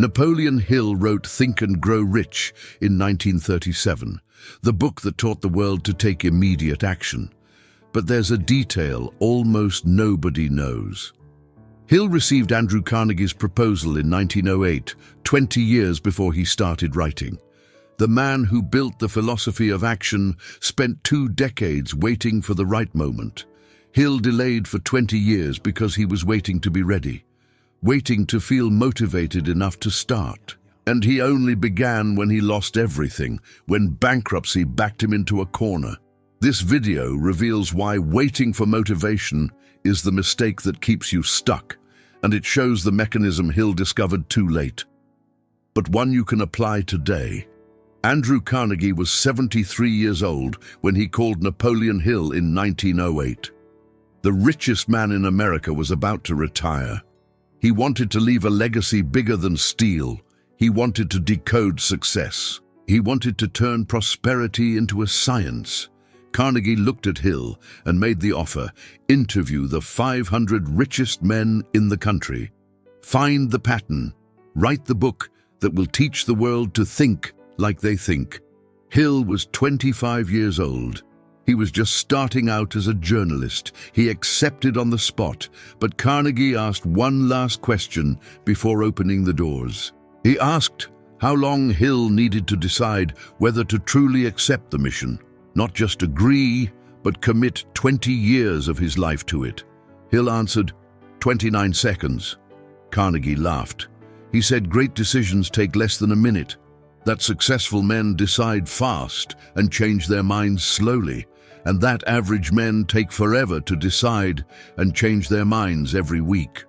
Napoleon Hill wrote Think and Grow Rich in 1937, the book that taught the world to take immediate action. But there's a detail almost nobody knows. Hill received Andrew Carnegie's proposal in 1908, 20 years before he started writing. The man who built the philosophy of action spent 2 decades waiting for the right moment. Hill delayed for 20 years because he was waiting to be ready, waiting to feel motivated enough to start. And he only began when he lost everything, when bankruptcy backed him into a corner. This video reveals why waiting for motivation is the mistake that keeps you stuck, and it shows the mechanism Hill discovered too late, but one you can apply today. Andrew Carnegie was 73 years old when he called Napoleon Hill in 1908. The richest man in America was about to retire. He wanted to leave a legacy bigger than steel. He wanted to decode success. He wanted to turn prosperity into a science. Carnegie looked at Hill and made the offer: interview the 500 richest men in the country. Find the pattern. Write the book that will teach the world to think like they think. Hill was 25 years old. He was just starting out as a journalist. He accepted on the spot, but Carnegie asked one last question before opening the doors. He asked how long Hill needed to decide whether to truly accept the mission. Not just agree, but commit 20 years of his life to it. Hill answered, 29 seconds. Carnegie laughed. He said great decisions take less than a minute, that successful men decide fast and change their minds slowly, and that average men take forever to decide and change their minds every week.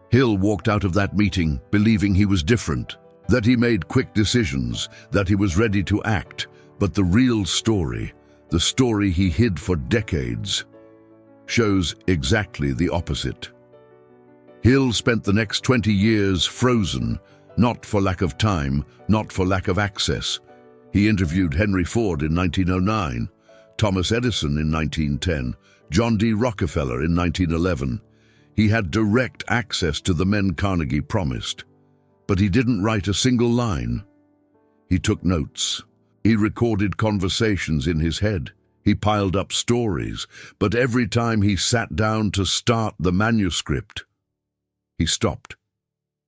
Hill walked out of that meeting believing he was different, that he made quick decisions, that he was ready to act. But the real story, the story he hid for decades, shows exactly the opposite. Hill spent the next 20 years frozen, not for lack of time, not for lack of access. He interviewed Henry Ford in 1909, Thomas Edison in 1910, John D. Rockefeller in 1911. He had direct access to the men Carnegie promised, but he didn't write a single line. He took notes. He recorded conversations in his head. He piled up stories, but every time he sat down to start the manuscript, he stopped.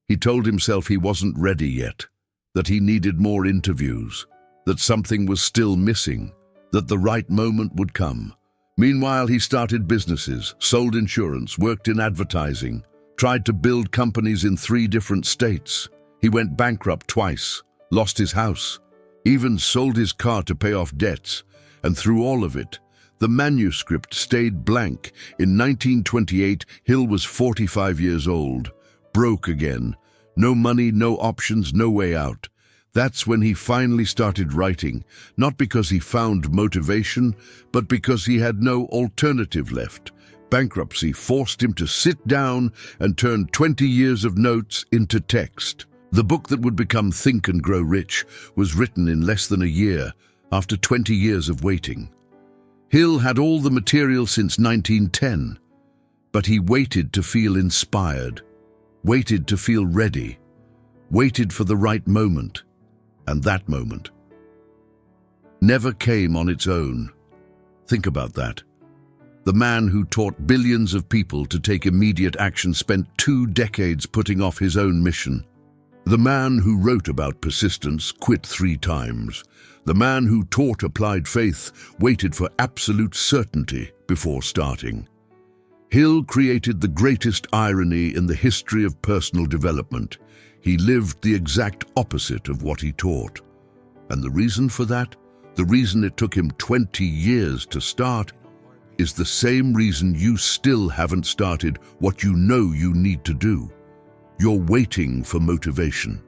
He told himself he wasn't ready yet, that he needed more interviews, that something was still missing, that the right moment would come. Meanwhile, he started businesses, sold insurance, worked in advertising, tried to build companies in 3 different states. He went bankrupt twice, lost his house, even sold his car to pay off debts, and through all of it, the manuscript stayed blank. In 1928, Hill was 45 years old, broke again. No money, no options, no way out. That's when he finally started writing, not because he found motivation, but because he had no alternative left. Bankruptcy forced him to sit down and turn 20 years of notes into text. The book that would become Think and Grow Rich was written in less than a year, after 20 years of waiting. Hill had all the material since 1910, but he waited to feel inspired, waited to feel ready, waited for the right moment, and that moment never came on its own. Think about that. The man who taught billions of people to take immediate action spent 2 decades putting off his own mission. The man who wrote about persistence quit 3 times. The man who taught applied faith waited for absolute certainty before starting. Hill created the greatest irony in the history of personal development. He lived the exact opposite of what he taught. And the reason for that, the reason it took him 20 years to start, is the same reason you still haven't started what you know you need to do. You're waiting for motivation,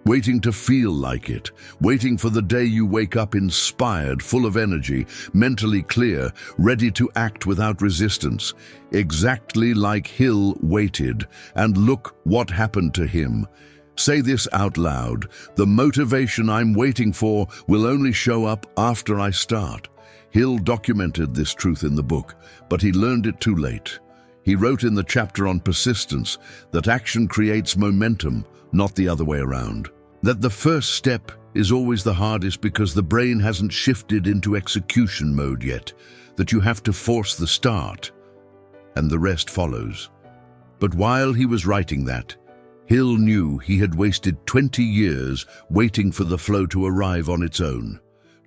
waiting to feel like it, waiting for the day you wake up inspired, full of energy, mentally clear, ready to act without resistance, exactly like Hill waited. And look what happened to him. Say this out loud: the motivation I'm waiting for will only show up after I start. Hill documented this truth in the book, but he learned it too late. He wrote in the chapter on persistence that action creates momentum, not the other way around. That the first step is always the hardest because the brain hasn't shifted into execution mode yet, that you have to force the start, and the rest follows. But while he was writing that, Hill knew he had wasted 20 years waiting for the flow to arrive on its own.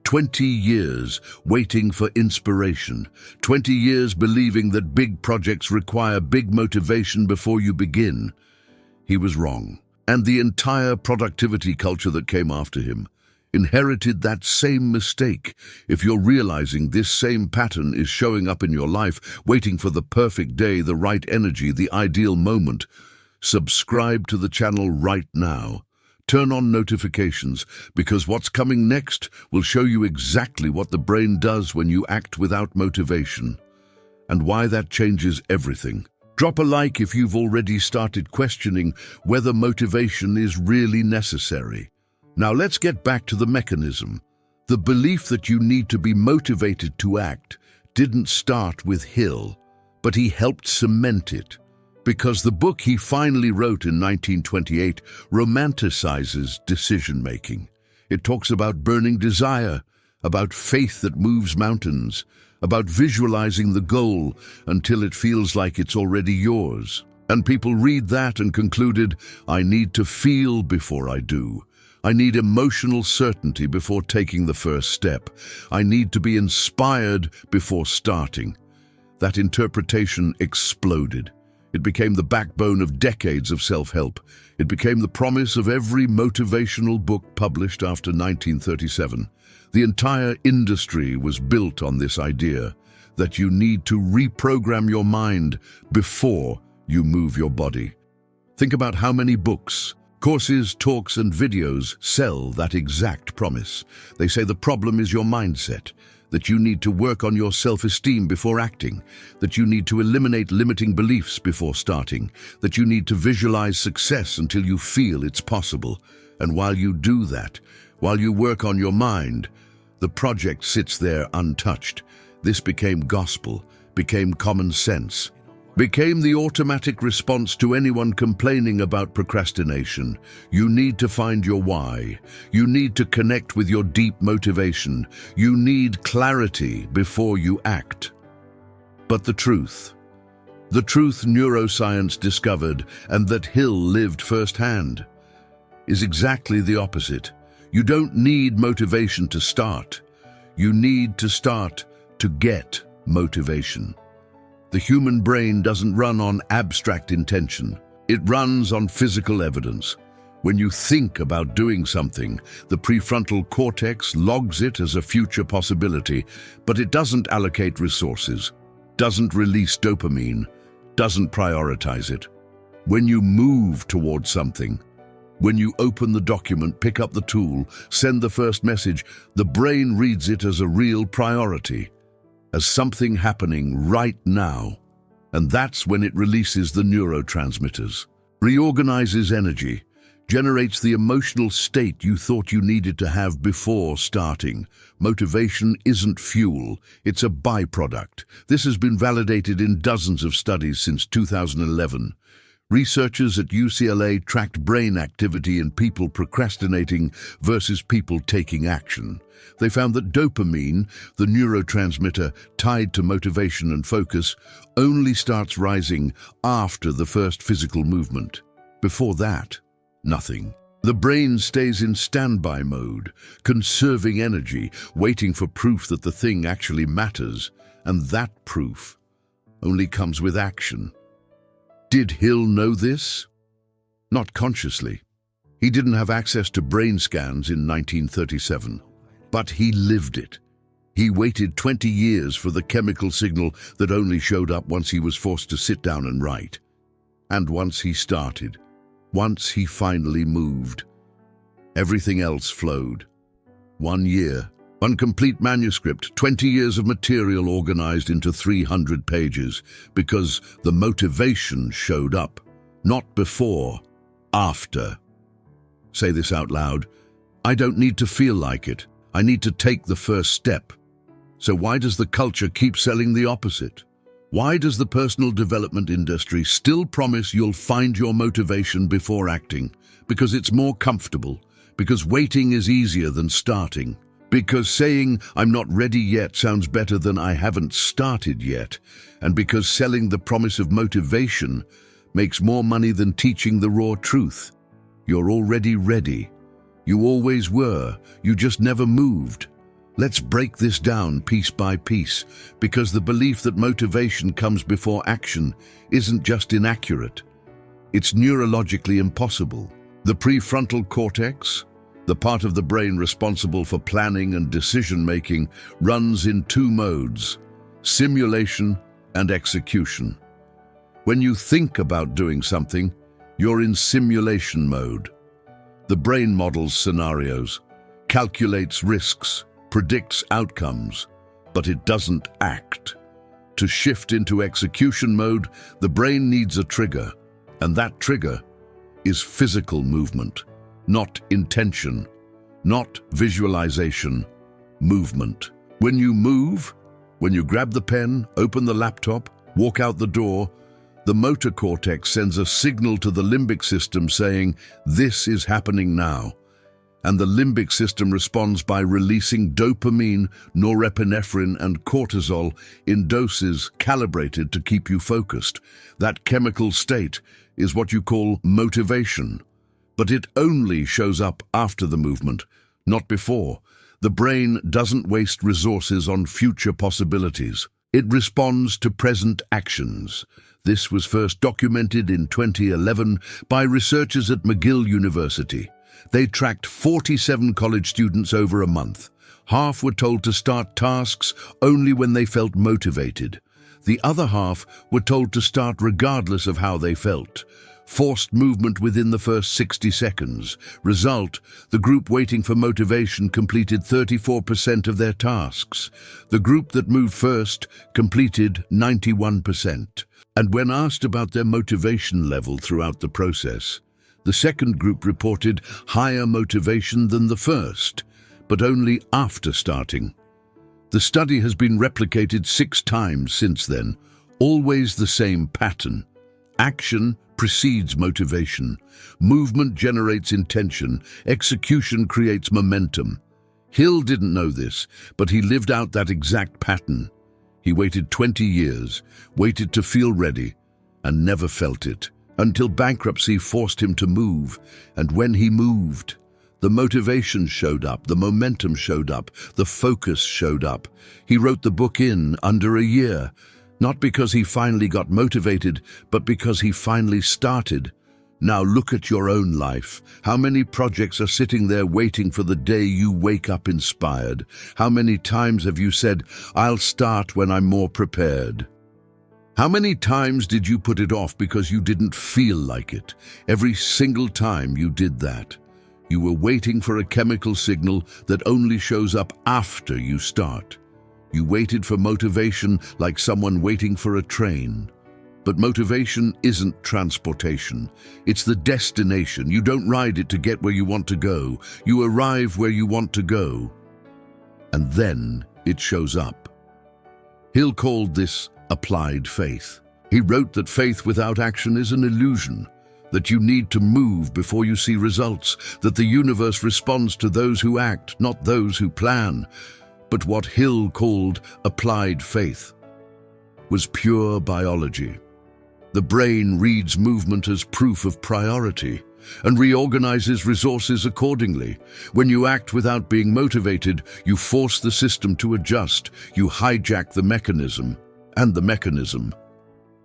20 years waiting for inspiration. 20 years believing that big projects require big motivation before you begin. He was wrong. And the entire productivity culture that came after him inherited that same mistake. If you're realizing this same pattern is showing up in your life, waiting for the perfect day, the right energy, the ideal moment, subscribe to the channel right now. Turn on notifications, because what's coming next will show you exactly what the brain does when you act without motivation, and why that changes everything. Drop a like if you've already started questioning whether motivation is really necessary. Now let's get back to the mechanism. The belief that you need to be motivated to act didn't start with Hill, but he helped cement it. Because the book he finally wrote in 1928 romanticizes decision-making. It talks about burning desire, about faith that moves mountains, about visualizing the goal until it feels like it's already yours. And people read that and concluded, I need to feel before I do. I need emotional certainty before taking the first step. I need to be inspired before starting. That interpretation exploded. It became the backbone of decades of self-help. It became the promise of every motivational book published after 1937. The entire industry was built on this idea that you need to reprogram your mind before you move your body. Think about how many books, courses, talks, and videos sell that exact promise. They say the problem is your mindset, that you need to work on your self-esteem before acting, that you need to eliminate limiting beliefs before starting, that you need to visualize success until you feel it's possible. And while you do that, while you work on your mind, the project sits there untouched. This became gospel, became common sense, became the automatic response to anyone complaining about procrastination. You need to find your why. You need to connect with your deep motivation. You need clarity before you act. But the truth neuroscience discovered, and that Hill lived firsthand, is exactly the opposite. You don't need motivation to start. You need to start to get motivation. The human brain doesn't run on abstract intention. It runs on physical evidence. When you think about doing something, the prefrontal cortex logs it as a future possibility, but it doesn't allocate resources, doesn't release dopamine, doesn't prioritize it. When you move towards something, when you open the document, pick up the tool, send the first message, the brain reads it as a real priority, as something happening right now. And that's when it releases the neurotransmitters, reorganizes energy, generates the emotional state you thought you needed to have before starting. Motivation isn't fuel, it's a byproduct. This has been validated in dozens of studies since 2011. Researchers at UCLA tracked brain activity in people procrastinating versus people taking action. They found that dopamine, the neurotransmitter tied to motivation and focus, only starts rising after the first physical movement. Before that, nothing. The brain stays in standby mode, conserving energy, waiting for proof that the thing actually matters, and that proof only comes with action. Did Hill know this? Not consciously. He didn't have access to brain scans in 1937, but he lived it. He waited 20 years for the chemical signal that only showed up once he was forced to sit down and write. And once he started, once he finally moved, everything else flowed. 1 year, one complete manuscript, 20 years of material organized into 300 pages, because the motivation showed up, not before, after. Say this out loud. I don't need to feel like it. I need to take the first step. So why does the culture keep selling the opposite? Why does the personal development industry still promise you'll find your motivation before acting? Because it's more comfortable, because waiting is easier than starting, because saying "I'm not ready yet" sounds better than "I haven't started yet," and because selling the promise of motivation makes more money than teaching the raw truth. You're already ready. You always were. You just never moved. Let's break this down piece by piece, because the belief that motivation comes before action isn't just inaccurate. It's neurologically impossible. The prefrontal cortex, the part of the brain responsible for planning and decision-making, runs in two modes: simulation and execution. When you think about doing something, you're in simulation mode. The brain models scenarios, calculates risks, predicts outcomes, but it doesn't act. To shift into execution mode, the brain needs a trigger, and that trigger is physical movement, not intention, not visualization, movement. When you move, when you grab the pen, open the laptop, walk out the door, the motor cortex sends a signal to the limbic system saying, "This is happening now." And the limbic system responds by releasing dopamine, norepinephrine, and cortisol in doses calibrated to keep you focused. That chemical state is what you call motivation. But it only shows up after the movement, not before. The brain doesn't waste resources on future possibilities. It responds to present actions. This was first documented in 2011 by researchers at McGill University. They tracked 47 college students over a month. Half were told to start tasks only when they felt motivated. The other half were told to start regardless of how they felt. Forced movement within the first 60 seconds. Result, the group waiting for motivation completed 34% of their tasks. The group that moved first completed 91%. And when asked about their motivation level throughout the process, the second group reported higher motivation than the first, but only after starting. The study has been replicated 6 times since then, always the same pattern. Action precedes motivation. Movement generates intention. Execution creates momentum. Hill didn't know this, but he lived out that exact pattern. He waited 20 years, waited to feel ready, and never felt it, until bankruptcy forced him to move. And when he moved, the motivation showed up, the momentum showed up, the focus showed up. He wrote the book in under a year, not because he finally got motivated, but because he finally started. Now look at your own life. How many projects are sitting there waiting for the day you wake up inspired? How many times have you said, "I'll start when I'm more prepared"? How many times did you put it off because you didn't feel like it? Every single time you did that, you were waiting for a chemical signal that only shows up after you start. You waited for motivation like someone waiting for a train. But motivation isn't transportation. It's the destination. You don't ride it to get where you want to go. You arrive where you want to go. And then it shows up. Hill called this applied faith. He wrote that faith without action is an illusion, that you need to move before you see results, that the universe responds to those who act, not those who plan. But what Hill called applied faith was pure biology. The brain reads movement as proof of priority and reorganizes resources accordingly. When you act without being motivated, you force the system to adjust. You hijack the mechanism, and the mechanism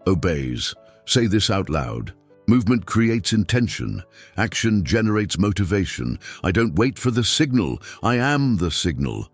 obeys. Say this out loud. Movement creates intention. Action generates motivation. I don't wait for the signal. I am the signal.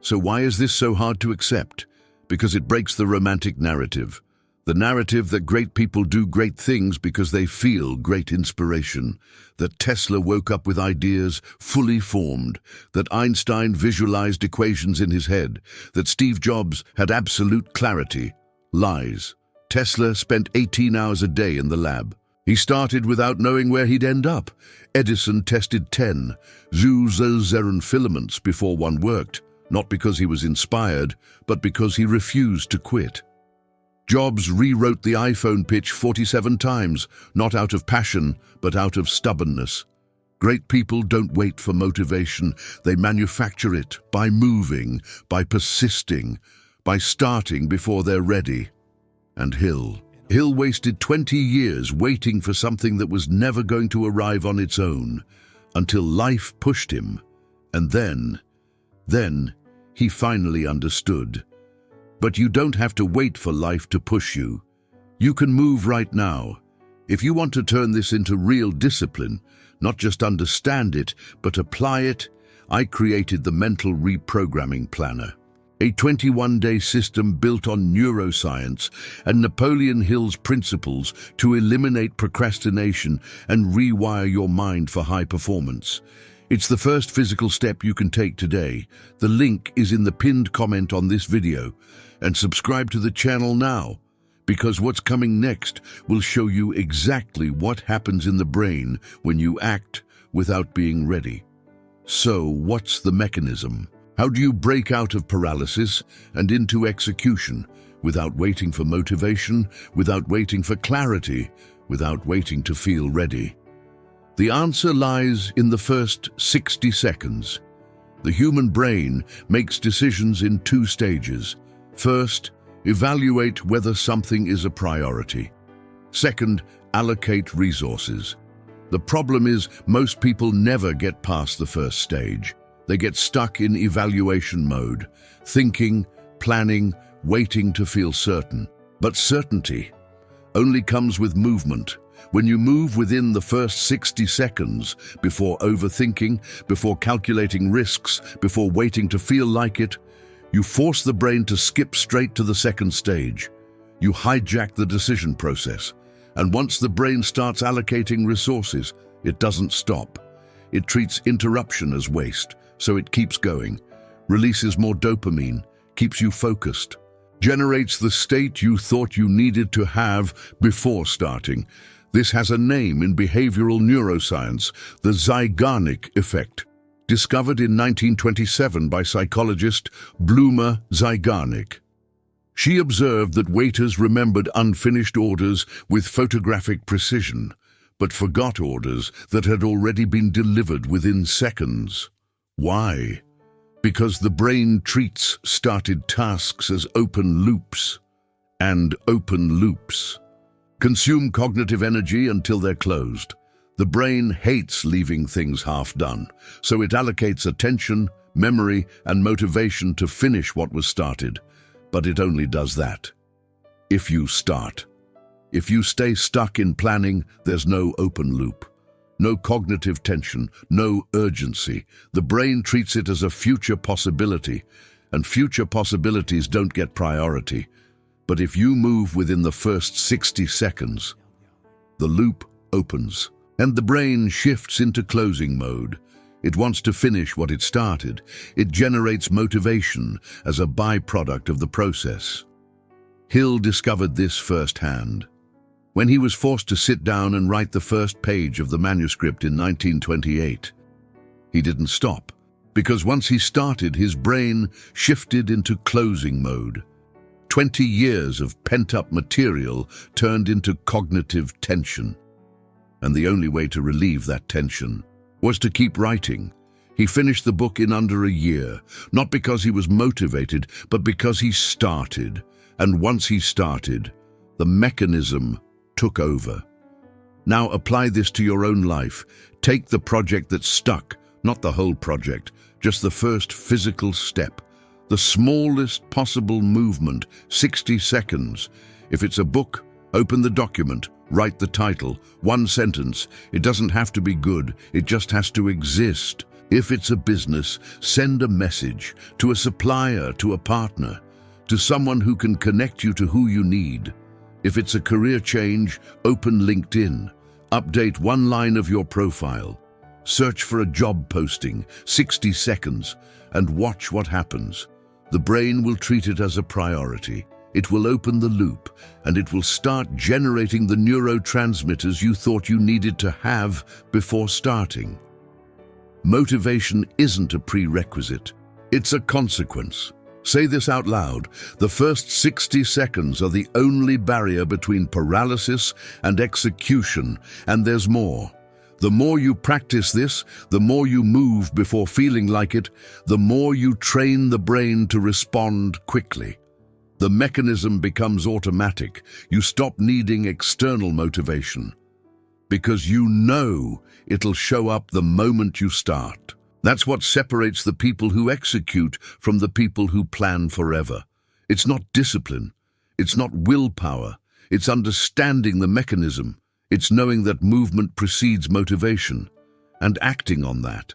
So why is this so hard to accept? Because it breaks the romantic narrative. The narrative that great people do great things because they feel great inspiration, that Tesla woke up with ideas fully formed, that Einstein visualized equations in his head, that Steve Jobs had absolute clarity. Lies. Tesla spent 18 hours a day in the lab. He started without knowing where he'd end up. Edison tested 10 Zuzzelzeren filaments before one worked, not because he was inspired, but because he refused to quit. Jobs rewrote the iPhone pitch 47 times, not out of passion, but out of stubbornness. Great people don't wait for motivation. They manufacture it by moving, by persisting, by starting before they're ready. And Hill wasted 20 years waiting for something that was never going to arrive on its own, until life pushed him. And then he finally understood. But you don't have to wait for life to push you. You can move right now. If you want to turn this into real discipline, not just understand it, but apply it, I created the Mental Reprogramming Planner, a 21-day system built on neuroscience and Napoleon Hill's principles to eliminate procrastination and rewire your mind for high performance. It's the first physical step you can take today. The link is in the pinned comment on this video. And subscribe to the channel now, because what's coming next will show you exactly what happens in the brain when you act without being ready. So, what's the mechanism? How do you break out of paralysis and into execution without waiting for motivation, without waiting for clarity, without waiting to feel ready? The answer lies in the first 60 seconds. The human brain makes decisions in 2 stages. First, evaluate whether something is a priority. Second, allocate resources. The problem is most people never get past the first stage. They get stuck in evaluation mode, thinking, planning, waiting to feel certain. But certainty only comes with movement. When you move within the first 60 seconds, before overthinking, before calculating risks, before waiting to feel like it, you force the brain to skip straight to the second stage. You hijack the decision process. And once the brain starts allocating resources, it doesn't stop. It treats interruption as waste, so it keeps going, releases more dopamine, keeps you focused, generates the state you thought you needed to have before starting. This has a name in behavioral neuroscience, the Zeigarnik effect. Discovered in 1927 by psychologist Bloomer Zeigarnik. She observed that waiters remembered unfinished orders with photographic precision, but forgot orders that had already been delivered within seconds. Why? Because the brain treats started tasks as open loops, and open loops consume cognitive energy until they're closed. The brain hates leaving things half done, so it allocates attention, memory, and motivation to finish what was started. But it only does that if you start. If you stay stuck in planning, there's no open loop, no cognitive tension, no urgency. The brain treats it as a future possibility, and future possibilities don't get priority. But if you move within the first 60 seconds, the loop opens. And the brain shifts into closing mode. It wants to finish what it started. It generates motivation as a byproduct of the process. Hill discovered this firsthand. When he was forced to sit down and write the first page of the manuscript in 1928, he didn't stop, because once he started, his brain shifted into closing mode. 20 years of pent-up material turned into cognitive tension. And the only way to relieve that tension was to keep writing. He finished the book in under a year, not because he was motivated, but because he started. And once he started, the mechanism took over. Now apply this to your own life. Take the project that's stuck, not the whole project, just the first physical step, the smallest possible movement, 60 seconds. If it's a book, open the document, write the title, 1 sentence. It doesn't have to be good, it just has to exist. If it's a business, send a message to a supplier, to a partner, to someone who can connect you to who you need. If it's a career change, open LinkedIn, update 1 line of your profile, search for a job posting, 60 seconds, and watch what happens. The brain will treat it as a priority. It will open the loop, and it will start generating the neurotransmitters you thought you needed to have before starting. Motivation isn't a prerequisite. It's a consequence. Say this out loud. The first 60 seconds are the only barrier between paralysis and execution, and there's more. The more you practice this, the more you move before feeling like it, the more you train the brain to respond quickly. The mechanism becomes automatic. You stop needing external motivation because you know it'll show up the moment you start. That's what separates the people who execute from the people who plan forever. It's not discipline. It's not willpower. It's understanding the mechanism. It's knowing that movement precedes motivation and acting on that.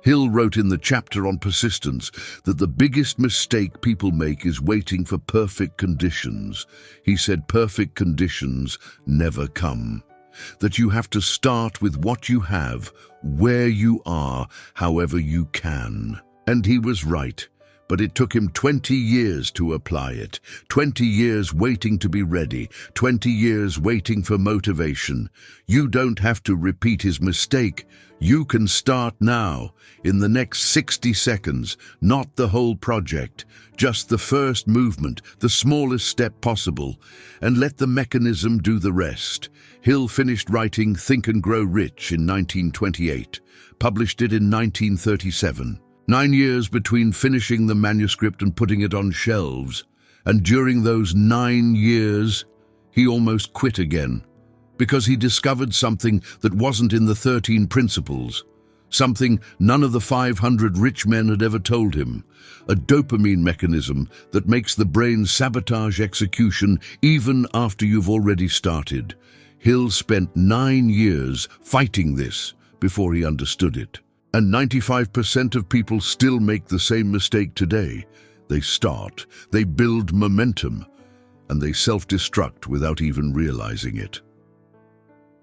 Hill wrote in the chapter on persistence that the biggest mistake people make is waiting for perfect conditions. He said perfect conditions never come. That you have to start with what you have, where you are, however you can. And he was right, but it took him 20 years to apply it. 20 years waiting to be ready, 20 years waiting for motivation. You don't have to repeat his mistake. You can start now, in the next 60 seconds, not the whole project, just the first movement, the smallest step possible, and let the mechanism do the rest. Hill finished writing Think and Grow Rich in 1928, published it in 1937. 9 years between finishing the manuscript and putting it on shelves, and during those 9 years, he almost quit again, because he discovered something that wasn't in the 13 principles, something none of the 500 rich men had ever told him, a dopamine mechanism that makes the brain sabotage execution even after you've already started. Hill spent 9 years fighting this before he understood it. And 95% of people still make the same mistake today. They start, they build momentum, and they self-destruct without even realizing it.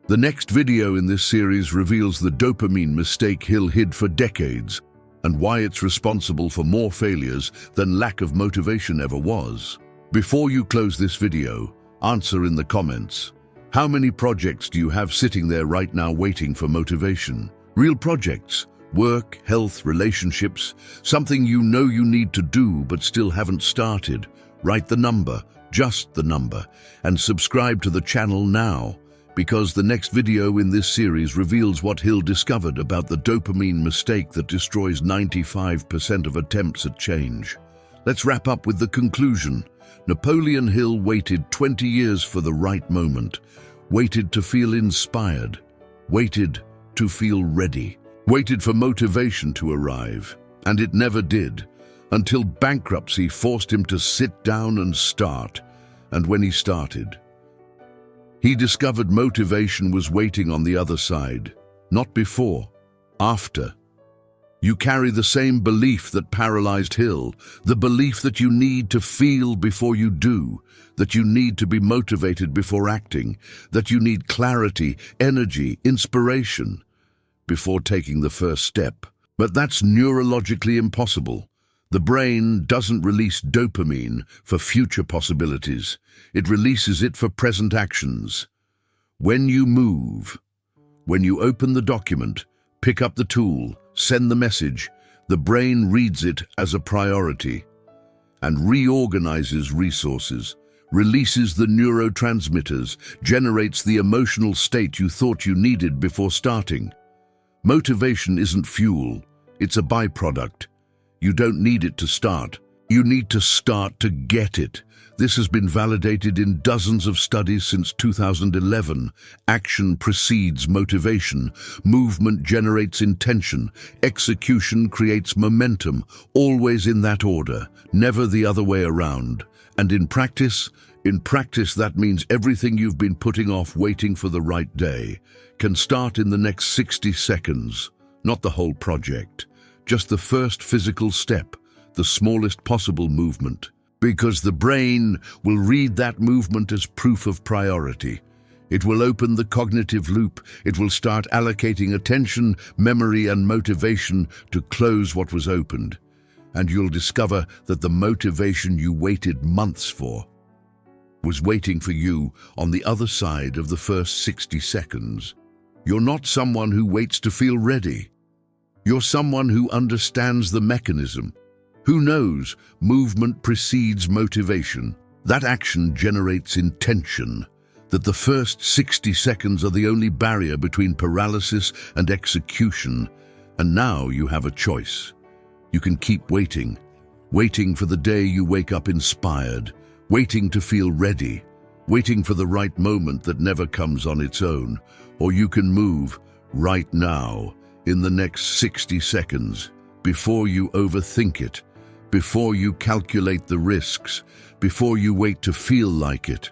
The next video in this series reveals the dopamine mistake Hill hid for decades and why it's responsible for more failures than lack of motivation ever was. Before you close this video, answer in the comments. How many projects do you have sitting there right now waiting for motivation? Real projects, work, health, relationships, something you know you need to do but still haven't started. Write the number, just the number, and subscribe to the channel now, because the next video in this series reveals what Hill discovered about the dopamine mistake that destroys 95% of attempts at change. Let's wrap up with the conclusion. Napoleon Hill waited 20 years for the right moment, waited to feel inspired, waited to feel ready, waited for motivation to arrive, and it never did, until bankruptcy forced him to sit down and start. And when he started, he discovered motivation was waiting on the other side, not before, after. You carry the same belief that paralyzed Hill, the belief that you need to feel before you do, that you need to be motivated before acting, that you need clarity, energy, inspiration before taking the first step. But that's neurologically impossible. The brain doesn't release dopamine for future possibilities. It releases it for present actions. When you move, when you open the document, pick up the tool, send the message, the brain reads it as a priority and reorganizes resources, releases the neurotransmitters, generates the emotional state you thought you needed before starting. Motivation isn't fuel, it's a byproduct. You don't need it to start. You need to start to get it. This has been validated in dozens of studies since 2011. Action precedes motivation. Movement generates intention. Execution creates momentum. Always in that order, never the other way around. And in practice, that means everything you've been putting off waiting for the right day can start in the next 60 seconds. Not the whole project, just the first physical step, the smallest possible movement. Because the brain will read that movement as proof of priority. It will open the cognitive loop. It will start allocating attention, memory, and motivation to close what was opened. And you'll discover that the motivation you waited months for was waiting for you on the other side of the first 60 seconds. You're not someone who waits to feel ready. You're someone who understands the mechanism, Who knows? Movement precedes motivation. That action generates intention. That the first 60 seconds are the only barrier between paralysis and execution. And now you have a choice. You can keep waiting. Waiting for the day you wake up inspired. Waiting to feel ready. Waiting for the right moment that never comes on its own. Or you can move right now, in the next 60 seconds, before you overthink it, before you calculate the risks, before you wait to feel like it.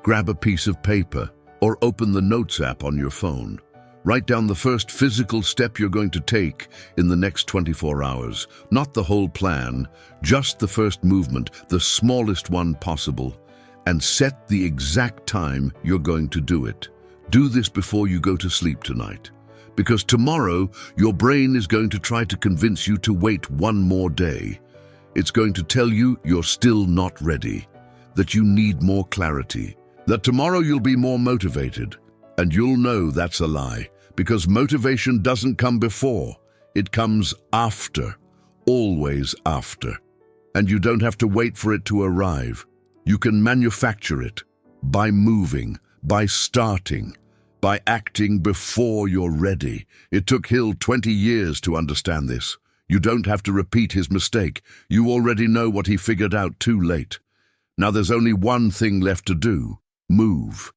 Grab a piece of paper or open the Notes app on your phone. Write down the first physical step you're going to take in the next 24 hours. Not the whole plan, just the first movement, the smallest one possible. And set the exact time you're going to do it. Do this before you go to sleep tonight. Because tomorrow, your brain is going to try to convince you to wait one more day. It's going to tell you you're still not ready, that you need more clarity, that tomorrow you'll be more motivated. And you'll know that's a lie, because motivation doesn't come before, it comes after, always after. And you don't have to wait for it to arrive. You can manufacture it by moving, by starting, by acting before you're ready. It took Hill 20 years to understand this. You don't have to repeat his mistake. You already know what he figured out too late. Now there's only one thing left to do: move.